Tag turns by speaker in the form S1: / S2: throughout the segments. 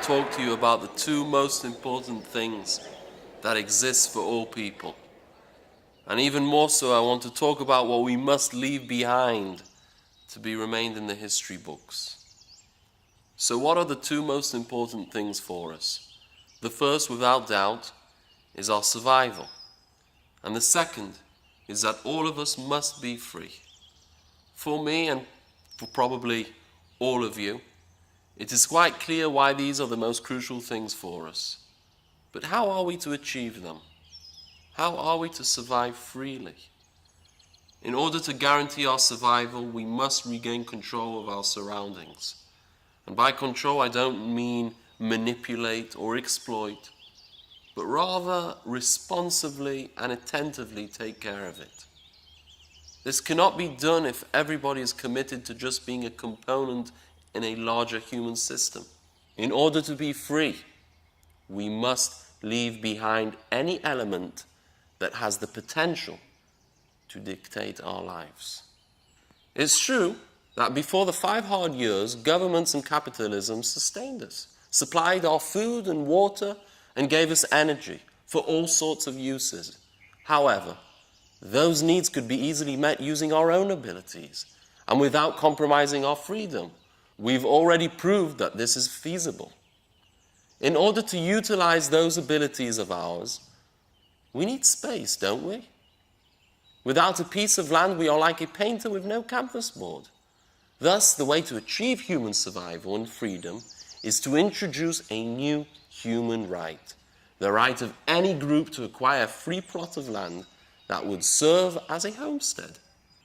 S1: talk to you about the two most important things that exist for all people. And even more so, I want to talk about what we must leave behind to be remained in the history books. So what are the two most important things for us? The first, without doubt, is our survival. And the second is that all of us must be free. For me, and for probably all of you, it is quite clear why these are the most crucial things for us. But how are we to achieve them? How are we to survive freely? In order to guarantee our survival, we must regain control of our surroundings. And by control, I don't mean manipulate or exploit, but rather responsibly and attentively take care of it. This cannot be done if everybody is committed to just being a component in a larger human system. In order to be free, we must leave behind any element that has the potential to dictate our lives. It's true that before the 5 hard years, governments and capitalism sustained us, supplied our food and water, and gave us energy for all sorts of uses. However, those needs could be easily met using our own abilities and without compromising our freedom. We've already proved that this is feasible. In order to utilize those abilities of ours, we need space, don't we? Without a piece of land, we are like a painter with no canvas board. Thus, the way to achieve human survival and freedom is to introduce a new human right, the right of any group to acquire a free plot of land that would serve as a homestead.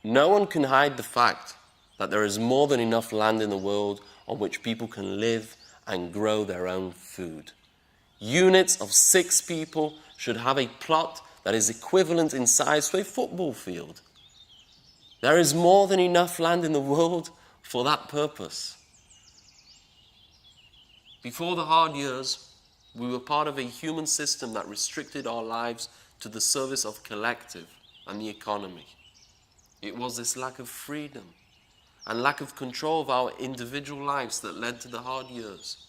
S1: No one can hide the fact that there is more than enough land in the world on which people can live and grow their own food. Units of 6 people should have a plot that is equivalent in size to a football field. There is more than enough land in the world for that purpose. Before the hard years, we were part of a human system that restricted our lives to the service of collective and the economy. It was this lack of freedom and lack of control of our individual lives that led to the hard years.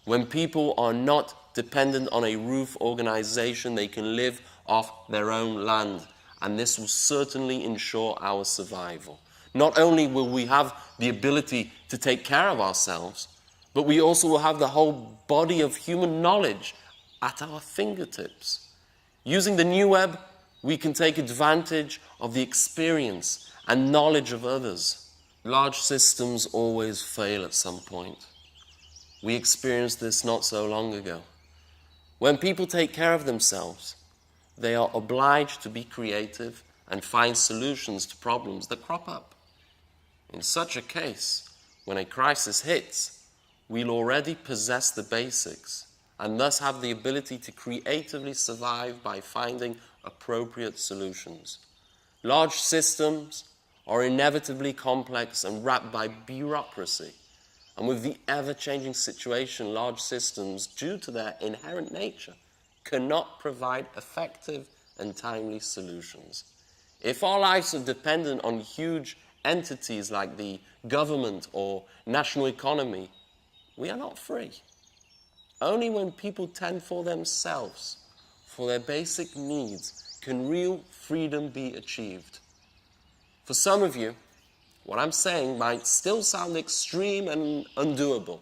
S1: When people are not dependent on a roof organization, they can live off their own land, and this will certainly ensure our survival. Not only will we have the ability to take care of ourselves, but we also will have the whole body of human knowledge at our fingertips. Using the new web, we can take advantage of the experience and knowledge of others. Large systems always fail at some point. We experienced this not so long ago. When people take care of themselves, they are obliged to be creative and find solutions to problems that crop up. In such a case, when a crisis hits, we'll already possess the basics and thus have the ability to creatively survive by finding appropriate solutions. Large systems are inevitably complex and wrapped by bureaucracy. And with the ever-changing situation, large systems, due to their inherent nature, cannot provide effective and timely solutions. If our lives are dependent on huge entities like the government or national economy, we are not free. Only when people tend for themselves, for their basic needs, can real freedom be achieved. For some of you, what I'm saying might still sound extreme and undoable.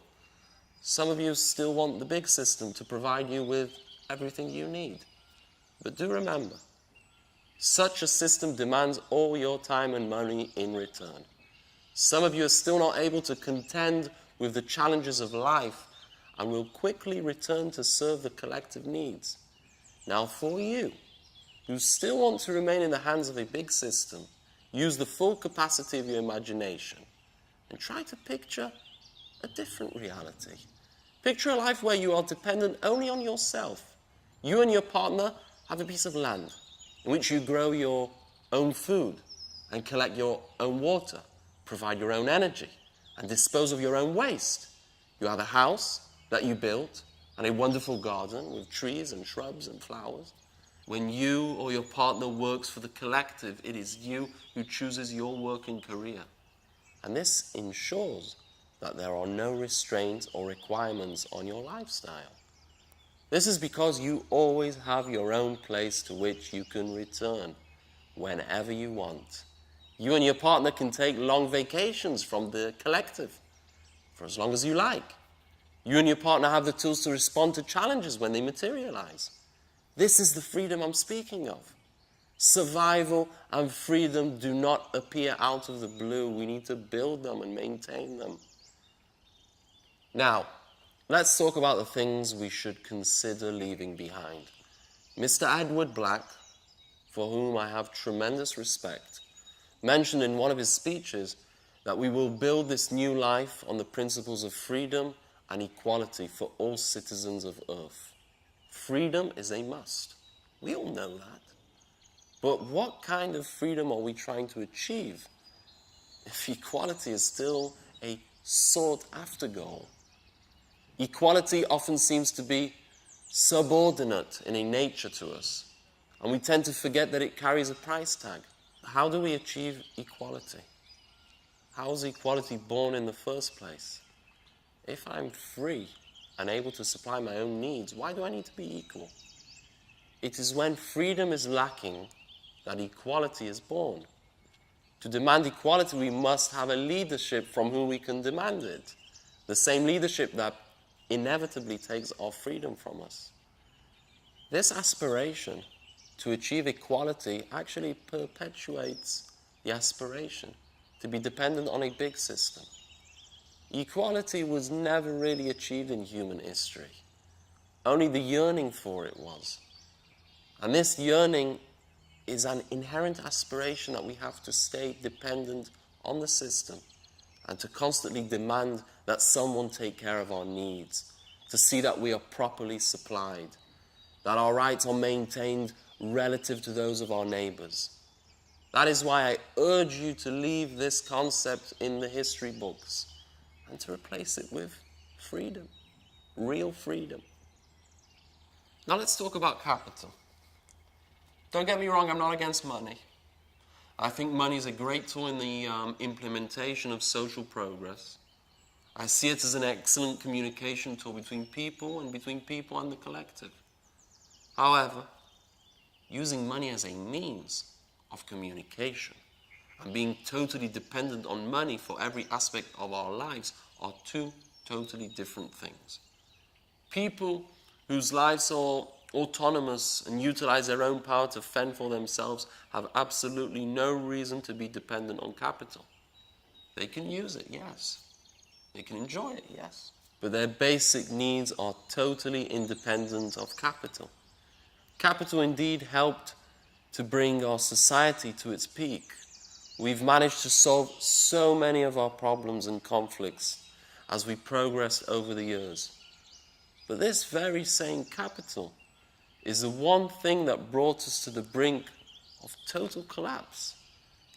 S1: Some of you still want the big system to provide you with everything you need. But do remember, such a system demands all your time and money in return. Some of you are still not able to contend with the challenges of life and will quickly return to serve the collective needs. Now for you, who still want to remain in the hands of a big system, use the full capacity of your imagination and try to picture a different reality. Picture a life where you are dependent only on yourself. You and your partner have a piece of land in which you grow your own food and collect your own water, provide your own energy, and dispose of your own waste. You have a house that you built and a wonderful garden with trees and shrubs and flowers. When you or your partner works for the collective, it is you who chooses your working career. And this ensures that there are no restraints or requirements on your lifestyle. This is because you always have your own place to which you can return whenever you want. You and your partner can take long vacations from the collective for as long as you like. You and your partner have the tools to respond to challenges when they materialize. This is the freedom I'm speaking of. Survival and freedom do not appear out of the blue. We need to build them and maintain them. Now, let's talk about the things we should consider leaving behind. Mr. Edward Black, for whom I have tremendous respect, mentioned in one of his speeches that we will build this new life on the principles of freedom and equality for all citizens of Earth. Freedom is a must. We all know that. But what kind of freedom are we trying to achieve if equality is still a sought-after goal? Equality often seems to be subordinate in a nature to us, and we tend to forget that it carries a price tag. How do we achieve equality? How is equality born in the first place? If I'm free and able to supply my own needs, why do I need to be equal? It is when freedom is lacking that equality is born. To demand equality, we must have a leadership from whom we can demand it. The same leadership that inevitably takes our freedom from us. This aspiration to achieve equality actually perpetuates the aspiration to be dependent on a big system. Equality was never really achieved in human history. Only the yearning for it was. And this yearning is an inherent aspiration that we have to stay dependent on the system and to constantly demand that someone take care of our needs, to see that we are properly supplied, that our rights are maintained relative to those of our neighbors. That is why I urge you to leave this concept in the history books and to replace it with freedom, real freedom. Now let's talk about capital. Don't get me wrong, I'm not against money. I think money is a great tool in the implementation of social progress. I see it as an excellent communication tool between people and the collective. However, using money as a means of communication and being totally dependent on money for every aspect of our lives are two totally different things. People whose lives are autonomous and utilize their own power to fend for themselves have absolutely no reason to be dependent on capital. They can use it, yes. They can enjoy it, yes. But their basic needs are totally independent of capital. Capital indeed helped to bring our society to its peak. We've managed to solve so many of our problems and conflicts as we progressed over the years. But this very same capital is the one thing that brought us to the brink of total collapse.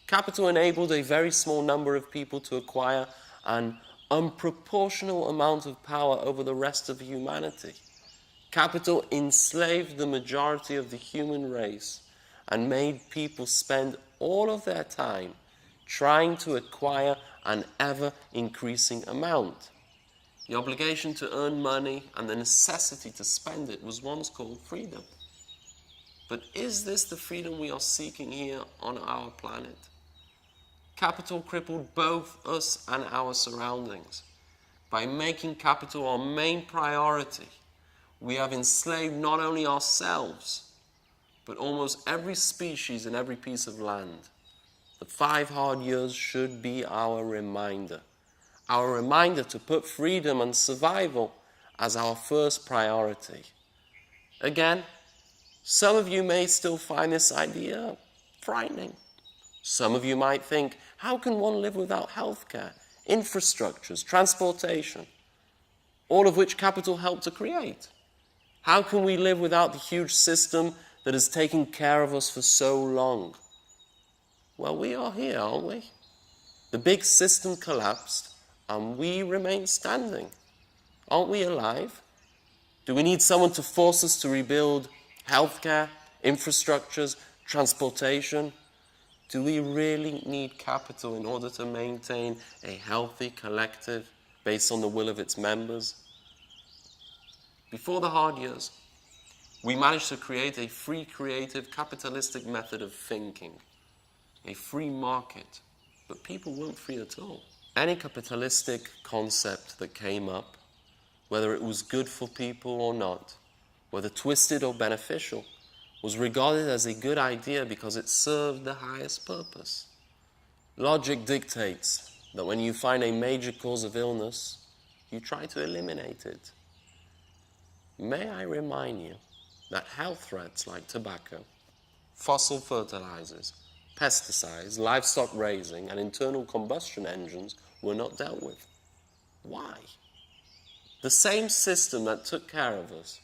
S1: Capital enabled a very small number of people to acquire an unproportional amount of power over the rest of humanity. Capital enslaved the majority of the human race and made people spend all of their time trying to acquire an ever-increasing amount. The obligation to earn money and the necessity to spend it was once called freedom. But is this the freedom we are seeking here on our planet? Capital crippled both us and our surroundings. By making capital our main priority, we have enslaved not only ourselves, but almost every species and every piece of land. The 5 hard years should be our reminder to put freedom and survival as our first priority. Again, some of you may still find this idea frightening. Some of you might think, how can one live without healthcare, infrastructures, transportation, all of which capital helped to create? How can we live without the huge system that has taken care of us for so long? Well, we are here, aren't we? The big system collapsed, and we remain standing. Aren't we alive? Do we need someone to force us to rebuild healthcare, infrastructures, transportation? Do we really need capital in order to maintain a healthy collective based on the will of its members. Before the hard years, we managed to create a free, creative, capitalistic method of thinking, a free market, but people weren't free at all. Any capitalistic concept that came up, whether it was good for people or not, whether twisted or beneficial, was regarded as a good idea because it served the highest purpose. Logic dictates that when you find a major cause of illness, you try to eliminate it. May I remind you that health threats like tobacco, fossil fertilizers, pesticides, livestock raising, and internal combustion engines were not dealt with. Why? The same system that took care of us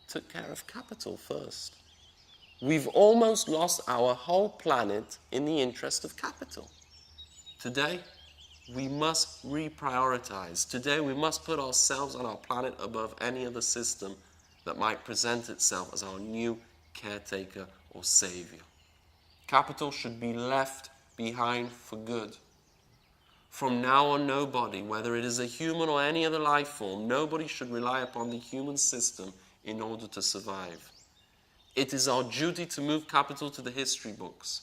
S1: took care of capital first. We've almost lost our whole planet in the interest of capital. Today, we must reprioritize. Today, we must put ourselves and our planet above any other system that might present itself as our new caretaker or savior. Capital should be left behind for good. From now on, nobody, whether it is a human or any other life form, nobody should rely upon the human system in order to survive. It is our duty to move capital to the history books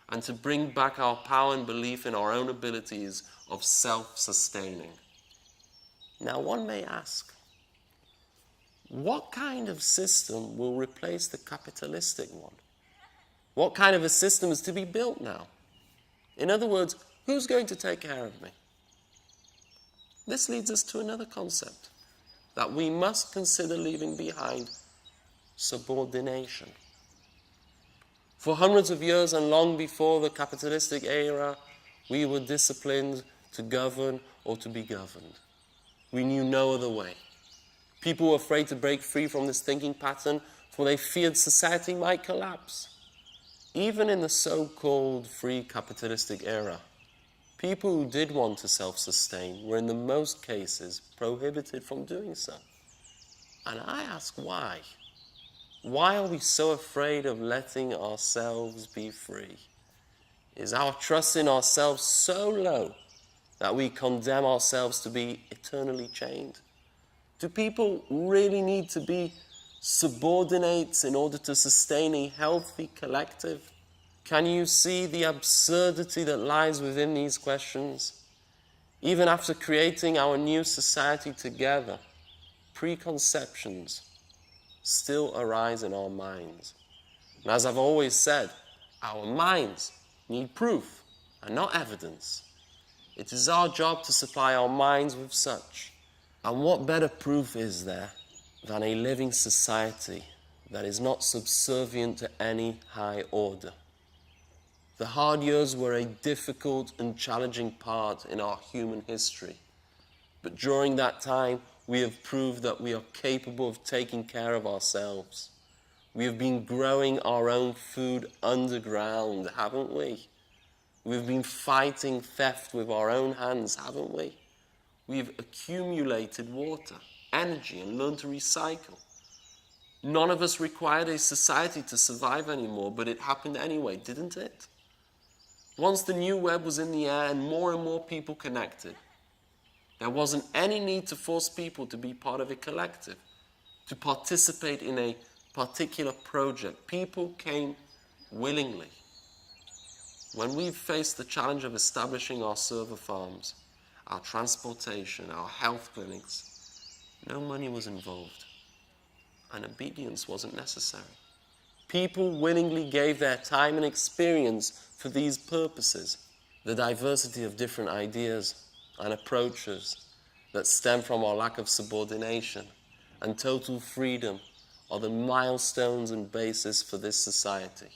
S1: and to bring back our power and belief in our own abilities of self-sustaining. Now, one may ask, what kind of system will replace the capitalistic one? What kind of a system is to be built now? In other words, who's going to take care of me? This leads us to another concept that we must consider leaving behind: subordination. For hundreds of years and long before the capitalistic era, we were disciplined to govern or to be governed. We knew no other way. People were afraid to break free from this thinking pattern, for they feared society might collapse. Even in the so-called free capitalistic era, people who did want to self-sustain were in the most cases prohibited from doing so. And I ask why? Why are we so afraid of letting ourselves be free? Is our trust in ourselves so low that we condemn ourselves to be eternally chained? Do people really need to be subordinates in order to sustain a healthy collective? Can you see the absurdity that lies within these questions? Even after creating our new society together, preconceptions still arise in our minds. And as I've always said, our minds need proof and not evidence. It is our job to supply our minds with such. And what better proof is there than a living society that is not subservient to any high order? The hard years were a difficult and challenging part in our human history. But during that time, we have proved that we are capable of taking care of ourselves. We have been growing our own food underground, haven't we? We've been fighting theft with our own hands, haven't we? We've accumulated water, energy, and learned to recycle. None of us required a society to survive anymore, but it happened anyway, didn't it? Once the new web was in the air and more people connected, there wasn't any need to force people to be part of a collective, to participate in a particular project. People came willingly. When we faced the challenge of establishing our server farms, our transportation, our health clinics, no money was involved, and obedience wasn't necessary. People willingly gave their time and experience for these purposes. The diversity of different ideas and approaches that stem from our lack of subordination and total freedom are the milestones and basis for this society.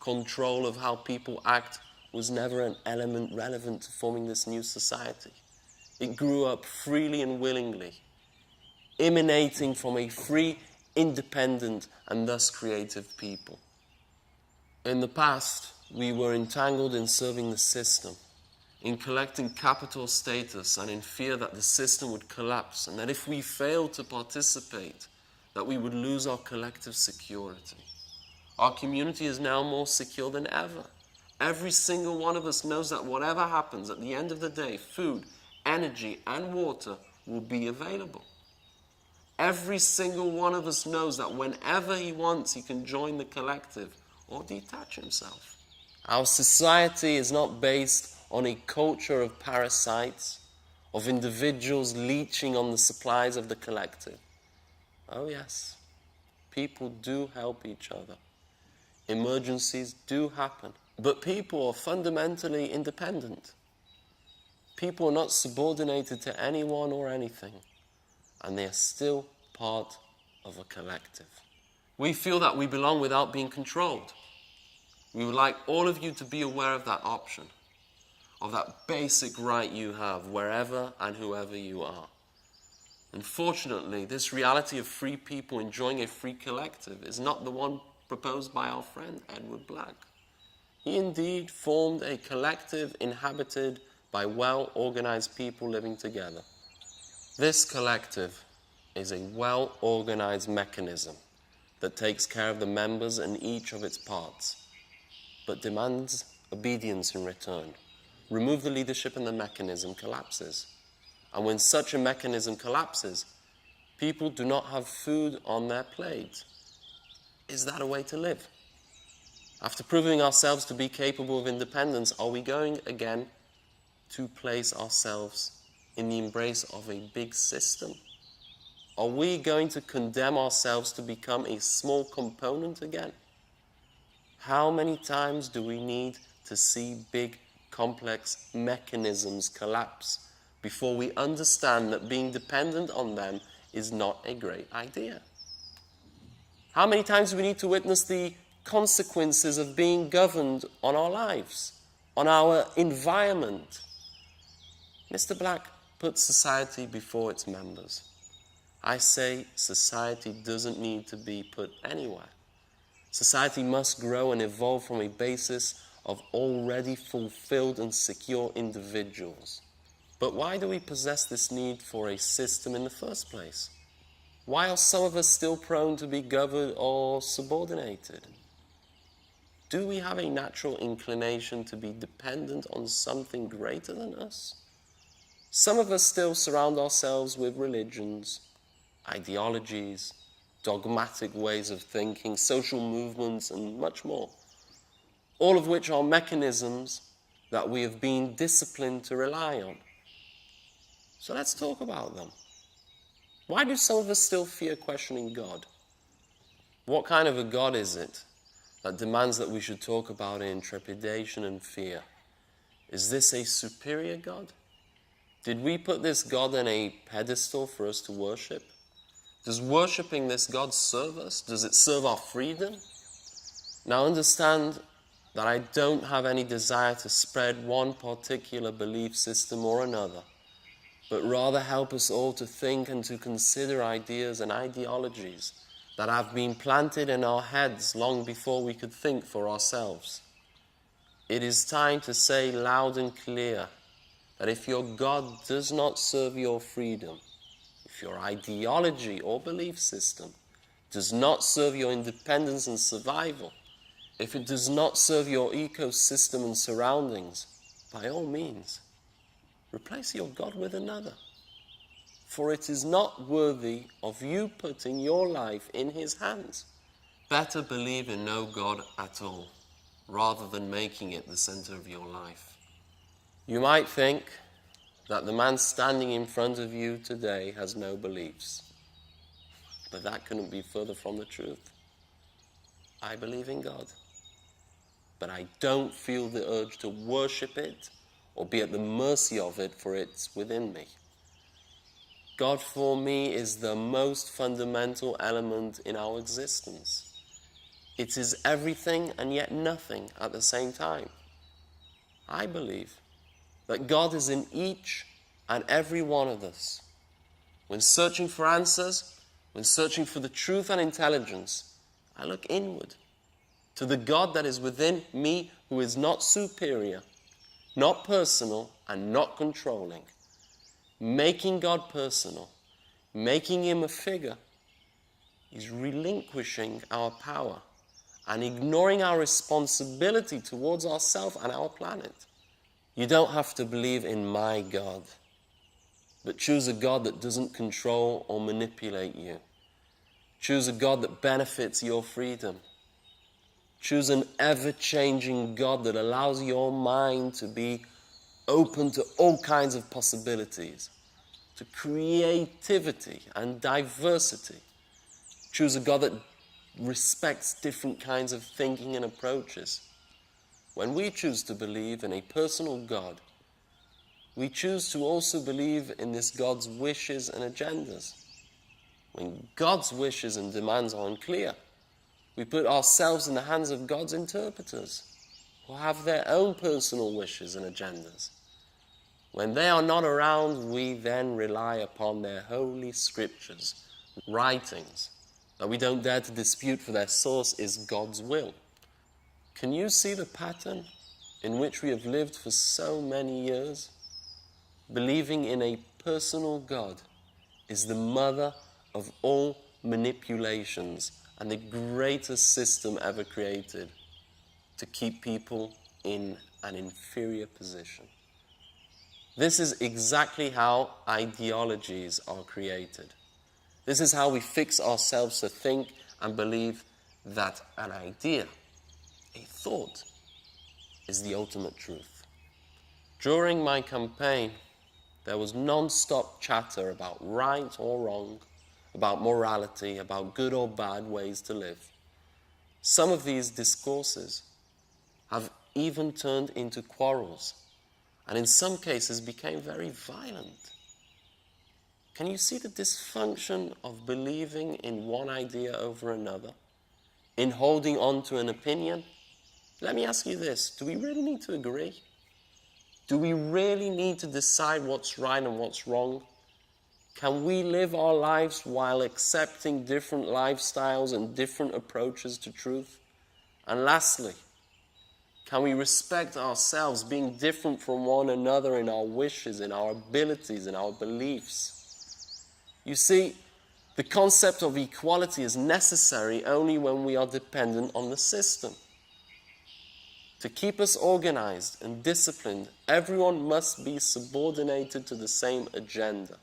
S1: Control of how people act was never an element relevant to forming this new society. It grew up freely and willingly, emanating from a free, independent, and thus creative people. In the past, we were entangled in serving the system, in collecting capital status, and in fear that the system would collapse, and that if we failed to participate, that we would lose our collective security. Our community is now more secure than ever. Every single one of us knows that whatever happens, at the end of the day, food, energy, and water will be available. Every single one of us knows that whenever he wants, he can join the collective or detach himself. Our society is not based on a culture of parasites, of individuals leeching on the supplies of the collective. Oh yes, people do help each other. Emergencies do happen. But people are fundamentally independent. People are not subordinated to anyone or anything, and they are still part of a collective. We feel that we belong without being controlled. We would like all of you to be aware of that option, of that basic right you have wherever and whoever you are. Unfortunately, this reality of free people enjoying a free collective is not the one proposed by our friend Edward Black. He indeed formed a collective inhabited by well-organized people living together. This collective is a well-organized mechanism that takes care of the members and each of its parts, but demands obedience in return. Remove the leadership and the mechanism collapses. And when such a mechanism collapses, people do not have food on their plate. Is that a way to live? After proving ourselves to be capable of independence, are we going again to place ourselves in the embrace of a big system? Are we going to condemn ourselves to become a small component again? How many times do we need to see big, complex mechanisms collapse before we understand that being dependent on them is not a great idea? How many times do we need to witness the consequences of being governed on our lives, on our environment? Mr. Black puts society before its members. I say society doesn't need to be put anywhere. Society must grow and evolve from a basis of already fulfilled and secure individuals. But why do we possess this need for a system in the first place? Why are some of us still prone to be governed or subordinated? Do we have a natural inclination to be dependent on something greater than us? Some of us still surround ourselves with religions, ideologies, dogmatic ways of thinking, social movements, and much more, all of which are mechanisms that we have been disciplined to rely on. So let's talk about them. Why do some of us still fear questioning God? What kind of a God is it that demands that we should talk about it in trepidation and fear? Is this a superior God? Did we put this God on a pedestal for us to worship? Does worshipping this God serve us? Does it serve our freedom? Now understand that I don't have any desire to spread one particular belief system or another, but rather help us all to think and to consider ideas and ideologies that have been planted in our heads long before we could think for ourselves. It is time to say loud and clear that if your God does not serve your freedom, if your ideology or belief system does not serve your independence and survival, if it does not serve your ecosystem and surroundings, by all means, replace your God with another. For it is not worthy of you putting your life in his hands. Better believe in no God at all, rather than making it the center of your life. You might think that the man standing in front of you today has no beliefs, but that couldn't be further from the truth. I believe in God, but I don't feel the urge to worship it or be at the mercy of it, for it's within me. God for me is the most fundamental element in our existence. It is everything and yet nothing at the same time. I believe that God is in each and every one of us. When searching for answers, when searching for the truth and intelligence, I look inward to the God that is within me, who is not superior, not personal, and not controlling. Making God personal, making him a figure, is relinquishing our power and ignoring our responsibility towards ourselves and our planet. You don't have to believe in my God. but choose a God that doesn't control or manipulate you. Choose a God that benefits your freedom. Choose an ever-changing God that allows your mind to be open to all kinds of possibilities, to creativity and diversity. Choose a God that respects different kinds of thinking and approaches. When we choose to believe in a personal God, we choose to also believe in this God's wishes and agendas. When God's wishes and demands are unclear, we put ourselves in the hands of God's interpreters, who have their own personal wishes and agendas. When they are not around, we then rely upon their holy scriptures, writings that we don't dare to dispute, for their source is God's will. Can you see the pattern in which we have lived for so many years? Believing in a personal God is the mother of all manipulations and the greatest system ever created to keep people in an inferior position. This is exactly how ideologies are created. This is how we fix ourselves to think and believe that an idea, a thought, is the ultimate truth. During my campaign, there was non-stop chatter about right or wrong, about morality, about good or bad ways to live. Some of these discourses have even turned into quarrels, and in some cases became very violent. Can you see the dysfunction of believing in one idea over another, in holding on to an opinion? Let me ask you this, do we really need to agree? Do we really need to decide what's right and what's wrong? Can we live our lives while accepting different lifestyles and different approaches to truth? And lastly, can we respect ourselves, being different from one another in our wishes, in our abilities, in our beliefs? You see, the concept of equality is necessary only when we are dependent on the system. To keep us organized and disciplined, everyone must be subordinated to the same agenda.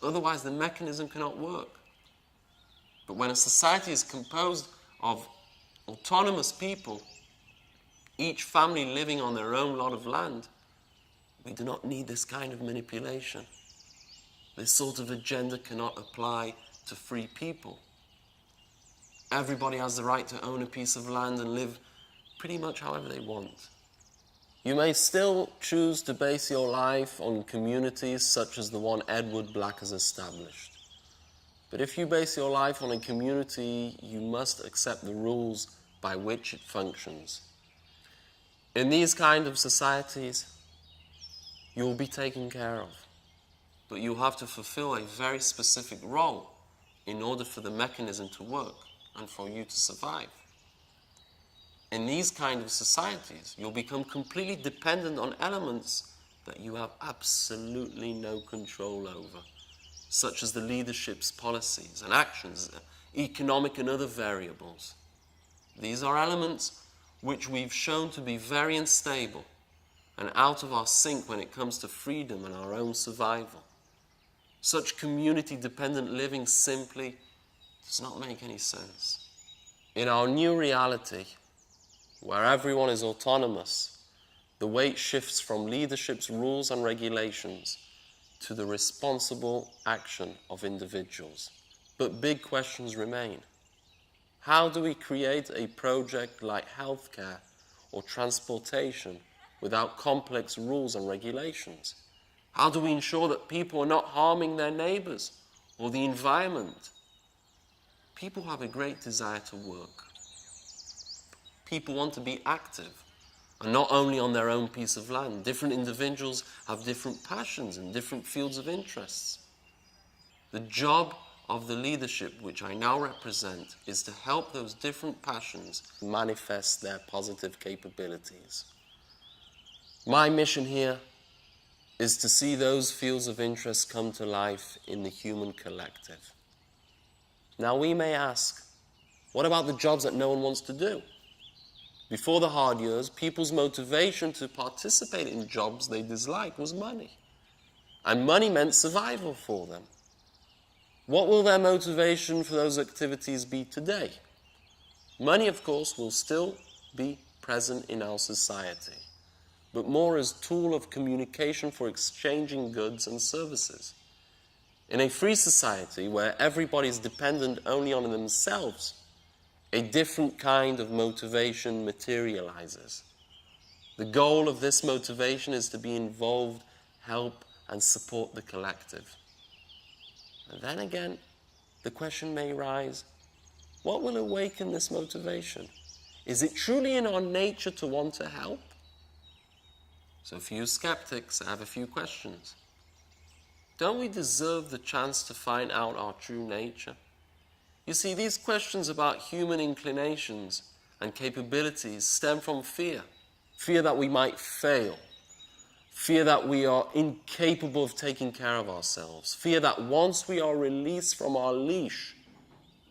S1: Otherwise, the mechanism cannot work. But when a society is composed of autonomous people, each family living on their own lot of land, we do not need this kind of manipulation. This sort of agenda cannot apply to free people. Everybody has the right to own a piece of land and live pretty much however they want. You may still choose to base your life on communities such as the one Edward Black has established. But if you base your life on a community, you must accept the rules by which it functions. In these kind of societies, you will be taken care of. But you'll have to fulfill a very specific role in order for the mechanism to work and for you to survive. In these kind of societies, you'll become completely dependent on elements that you have absolutely no control over, such as the leadership's policies and actions, economic and other variables. These are elements which we've shown to be very unstable and out of our sync when it comes to freedom and our own survival. Such community-dependent living simply does not make any sense. In our new reality, where everyone is autonomous, the weight shifts from leadership's rules and regulations to the responsible action of individuals. But big questions remain. How do we create a project like healthcare or transportation without complex rules and regulations? How do we ensure that people are not harming their neighbors or the environment? People have a great desire to work. People want to be active, and not only on their own piece of land. Different individuals have different passions and different fields of interests. The job of the leadership which I now represent is to help those different passions manifest their positive capabilities. My mission here is to see those fields of interest come to life in the human collective. Now we may ask, what about the jobs that no one wants to do? Before the hard years, people's motivation to participate in jobs they dislike was money. and money meant survival for them. What will their motivation for those activities be today? Money, of course, will still be present in our society, but more as a tool of communication for exchanging goods and services. In a free society where everybody is dependent only on themselves, a different kind of motivation materializes. The goal of this motivation is to be involved, help, and support the collective. And then again, the question may rise, what will awaken this motivation? Is it truly in our nature to want to help? So for you skeptics, I have a few questions. Don't we deserve the chance to find out our true nature? You see, these questions about human inclinations and capabilities stem from fear. Fear that we might fail. Fear that we are incapable of taking care of ourselves. Fear that once we are released from our leash,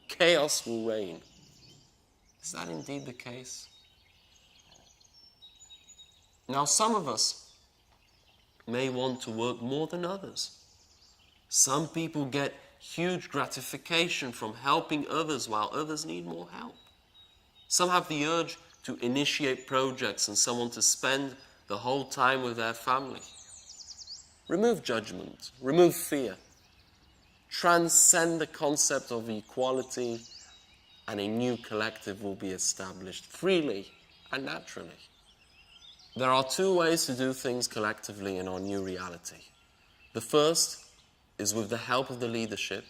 S1: chaos will reign. Is that indeed the case? Now, some of us may want to work more than others. Some people get huge gratification from helping others while others need more help. Some have the urge to initiate projects and someone to spend the whole time with their family. Remove judgment, remove fear. Transcend the concept of equality, and a new collective will be established freely and naturally. There are two ways to do things collectively in our new reality. The first is with the help of the leadership,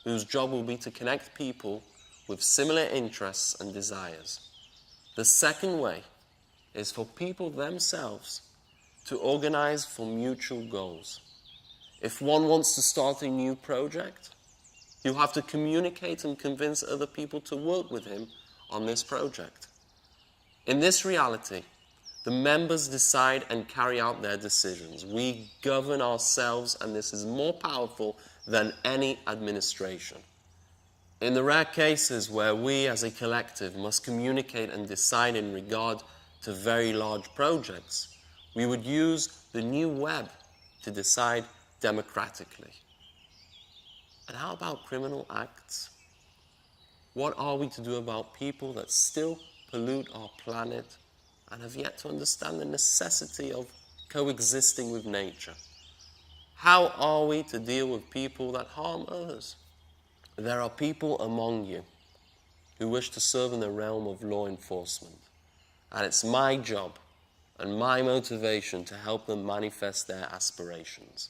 S1: whose job will be to connect people with similar interests and desires. The second way is for people themselves to organize for mutual goals. If one wants to start a new project, he'll have to communicate and convince other people to work with him on this project. In this reality, the members decide and carry out their decisions. We govern ourselves, and this is more powerful than any administration. In the rare cases where we as a collective must communicate and decide in regard to very large projects, we would use the new web to decide democratically. And how about criminal acts? What are we to do about people that still pollute our planet and have yet to understand the necessity of coexisting with nature? How are we to deal with people that harm others? There are people among you who wish to serve in the realm of law enforcement, and it's my job and my motivation to help them manifest their aspirations.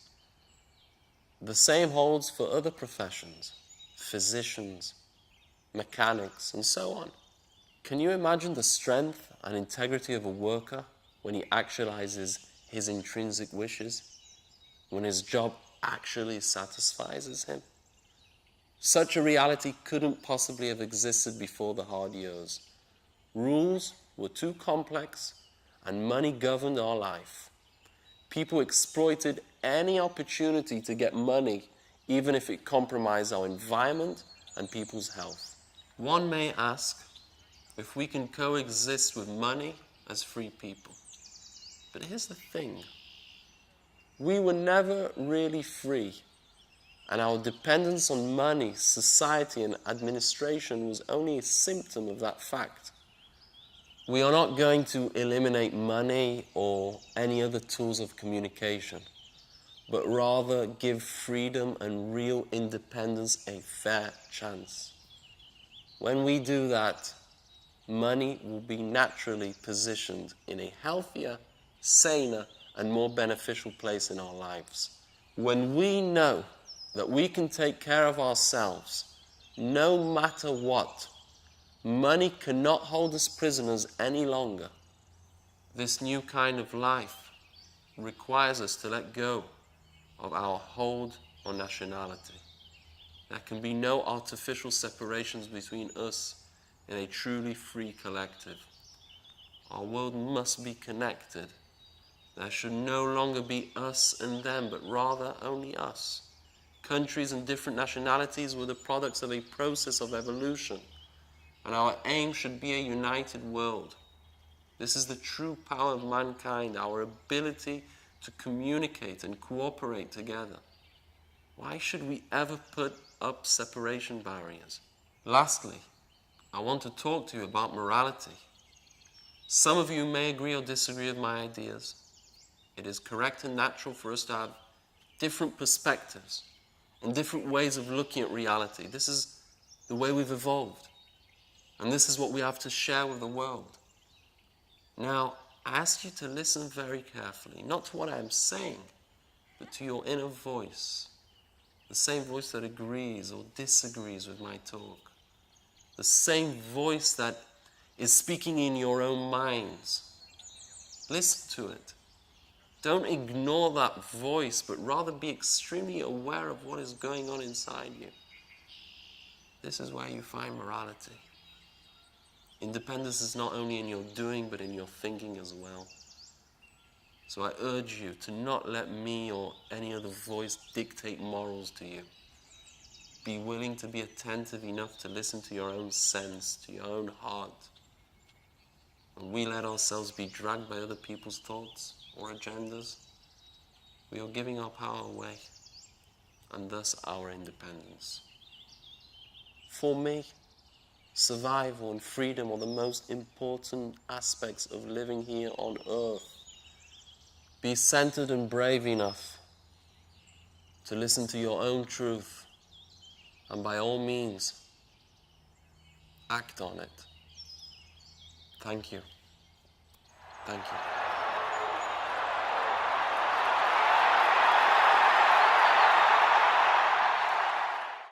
S1: The same holds for other professions, physicians, mechanics, and so on. Can you imagine the strength and integrity of a worker when he actualizes his intrinsic wishes, when his job actually satisfies him? Such a reality couldn't possibly have existed before the hard years. Rules were too complex, and money governed our life. People exploited any opportunity to get money, even if it compromised our environment and people's health. One may ask if we can coexist with money as free people. But here's the thing. We were never really free, and our dependence on money, society, and administration was only a symptom of that fact. We are not going to eliminate money or any other tools of communication, but rather give freedom and real independence a fair chance. When we do that, money will be naturally positioned in a healthier, saner, and more beneficial place in our lives. When we know that we can take care of ourselves, no matter what, money cannot hold us prisoners any longer. This new kind of life requires us to let go of our hold on nationality. There can be no artificial separations between us and a truly free collective. Our world must be connected. There should no longer be us and them, but rather only us. Countries and different nationalities were the products of a process of evolution, and our aim should be a united world. This is the true power of mankind, our ability to communicate and cooperate together. Why should we ever put up separation barriers? Lastly, I want to talk to you about morality. Some of you may agree or disagree with my ideas. It is correct and natural for us to have different perspectives and different ways of looking at reality. This is the way we've evolved. And this is what we have to share with the world. Now, I ask you to listen very carefully, not to what I'm saying, but to your inner voice. The same voice that agrees or disagrees with my talk. The same voice that is speaking in your own minds. Listen to it. Don't ignore that voice, but rather be extremely aware of what is going on inside you. This is where you find morality. Independence is not only in your doing, but in your thinking as well. So I urge you to not let me or any other voice dictate morals to you. Be willing to be attentive enough to listen to your own sense, to your own heart. When we let ourselves be dragged by other people's thoughts or agendas, we are giving our power away, and thus our independence. For me, survival and freedom are the most important aspects of living here on earth. Be centered and brave enough to listen to your own truth, and by all means, act on it. Thank you. Thank you.